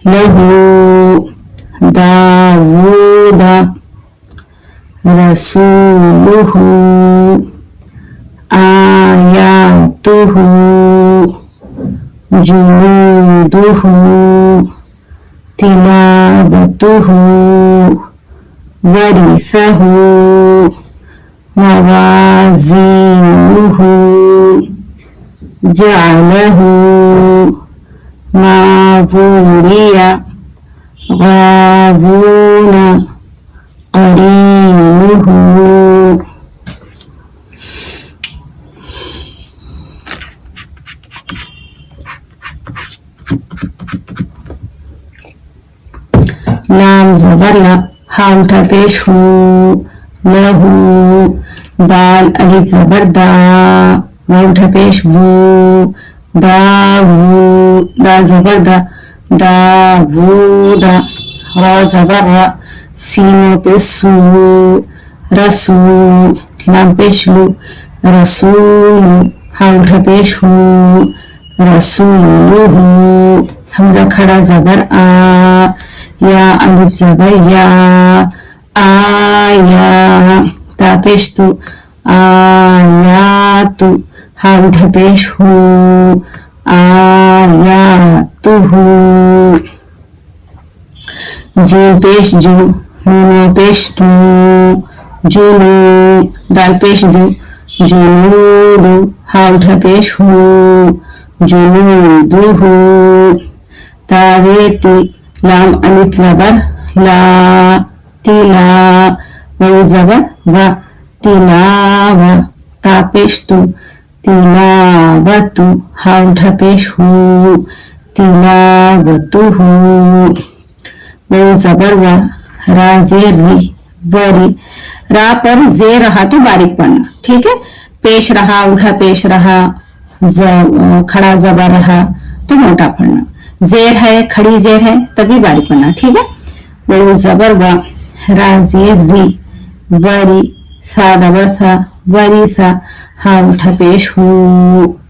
लहू दावूद रसूलुहु आयातुहु जुनूदुहु तिलावतुहु वरिसहु मवाज़ीनुहु जअलहु मावूरिया गावून करीनुहु लाम ज़बर ला हा उठा पेश हु लहू दाल अलिफ ज़बर दा वा उठा पेश वू दावू दाल ज़बर दा दावूदा रा ज़बर रा सीनो पे सू रसू लाम पेश लू रसूल हा उठा पेश हु रसूलुहु हमजा खड़ा ज़बर आ या अलिफ ज़बर या आया ता पेश तू आयातु हा उठा पेश हु आयातुहु जीम पेश जू नून पेश तू जुनू दाल पेश दू जुनूदु हा उठा पेश हु जुनूदुहु तावेती लाम अलिफ ज़बर ला तिला वाव ज़बर वा तिलावा ता पेश तू तिलावतु हा उठा पेश हु तिलावतुहु वाव ज़बर वा रा ज़ेर री वरी रा पर जे रहा तो बारीक पढ़ना, ठीक है। पेश रहा उठा पेश रहा खड़ा ज़बर रहा तो मोटा पढ़ना, जेर है खड़ी जेर है तभी बारीक पढ़ना, ठीक है। वो ज़बर वा रा जेर री वरी सा दबर सा वरी सा हा उठा पेश हु